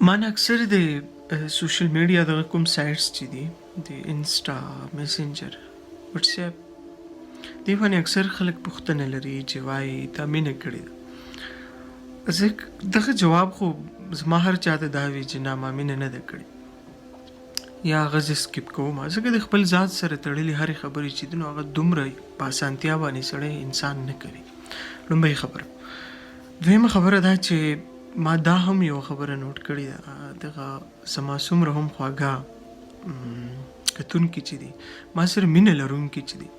من اکثر د سوشل میډیا دغه کوم سایټس چې دي د انسټا، میسنجر، واتس اپ، دې باندې اکثر خلک پوښتنه لري چې وایي تا مینه کړې ده. زه دغه جواب خو زما هر چاته دا وي چې نه ما مینه نه ده کړې یا هغه زه سکپ کوم، ځکه د خپل ذات سره تړلې هرې خبرې چې دي نو هغه دومره په اسانتیا باندې سړی انسان نه کوي. لومبۍ خبره. دویمه خبره دا چې ما دا هم یو خبره نوٹ کړې ده، دغه زما څومره هم خواږه کتونکي چې دي، ما سره مینه لرونکي چې دي،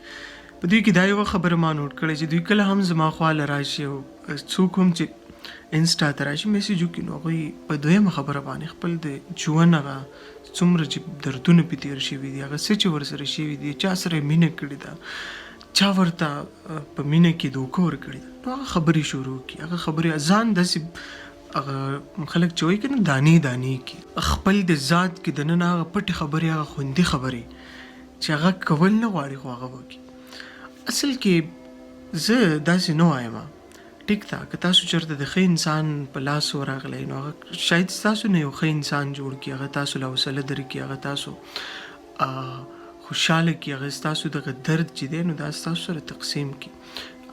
په دوی کې دا یوه خبره ما نوٹ کړې چې دوی کله هم زما خواله راشي او څوک هم چې انسټا ته راشي میسیج وکړي نو هغوی په دویمه خبره باندې خپل د ژوند هغه څومره چې دردونه پې تېر شوي دي، هغه څه چې ورسره شوي دي، چا سره یې مینه کړې ده، چا ورته په مینه کې دوکه ورکړې ده، نو هغه خبرې شروع کړي. هغه خبرې ځان داسې هغه خلک چې وایي که نه دانې دانې کړي، خپل د ذات کې دننه هغه پټې خبرې، هغه خوندي خبرې چې هغه کول نه غواړي خو هغه وکړي. اصل کې زه داسې نه وایم، ټیک ده که تاسو چېرته د ښه انسان په لاس ورغلی نو هغه شاید ستاسو نه یو ښه انسان جوړ کړي، هغه تاسو له حوصله درکړي، هغه تاسو خوشحاله کړي، هغه ستاسو دغه درد چې دی نو دا ستاسو سره تقسیم کړي،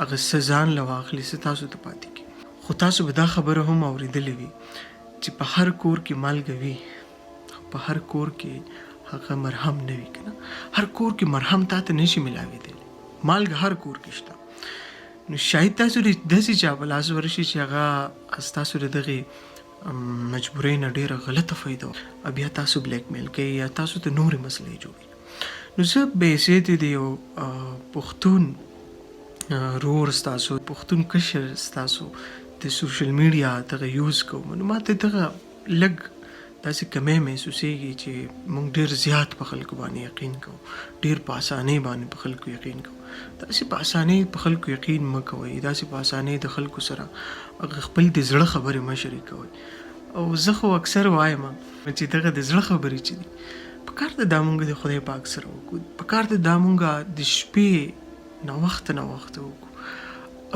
هغه څه ځان له واخلي، څه تاسو ته پاتې کړي. خو تاسو به دا خبره هم اورېدلې وي چې په هر کور کې مالګه وي، په هر کور کې هغه مرهم نه وي، که نه هر کور کې مرهم تا ته نشي میلاوېدلی، مالګه هر کور کې شته. نو شاید تاسو داسې چا په لاس ورشي چې هغه ستاسو د دغې مجبورۍ نه ډېره غلطه فایده بیا تاسو بلیک میل کوي یا تاسو ته نورې مسلې جوړوي. نو زه بې حیثیتې د یو پښتون رور ستاسو، پښتون کشر ستاسو د سوشل میډیا دغه یوز کوم، نو ماته دغه لږ داسې کمی محسوسېږي چې موږ ډېر زیات په خلکو باندې یقین کوو، ډېر په اسانۍ باندې په خلکو یقین کوو. داسې په اسانۍ په خلکو یقین مه کوئ، داسې په اسانۍ د خلکو سره خپل د زړه خبرې مه شریکوئ. او زه خو اکثر وایم چې دغه د زړه خبرې چې دي پکار ده دا مونږ د خدای پاک سره وکړو، پکار ده دا مونږ د شپې ناوخته وکړو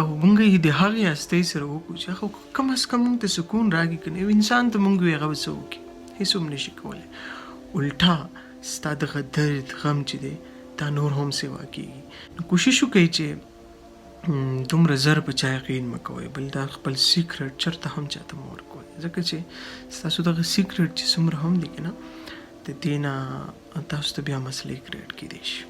او مونږ یې د هغې هستۍ سره وکړو چې هغه کم از کم مونږ ته سکون راکړي. که نه یو انسان ته مونږ وایو هغه به څه وکړي، هېڅ هم نشي کولی، الټا ستا دغه درد غم چې دی دا نور هم سیوا کېږي. نو کوشش وکړئ چې دومره زر په چا یقین مه کوئ، بل دا خپل سیکرټ چېرته هم چاته مه ورکوئ، ځکه چې ستاسو دغه سیکرټ چې څومره هم دی که نه د دې نه تاسو ته بیا مسلې کریټ کېدی شي.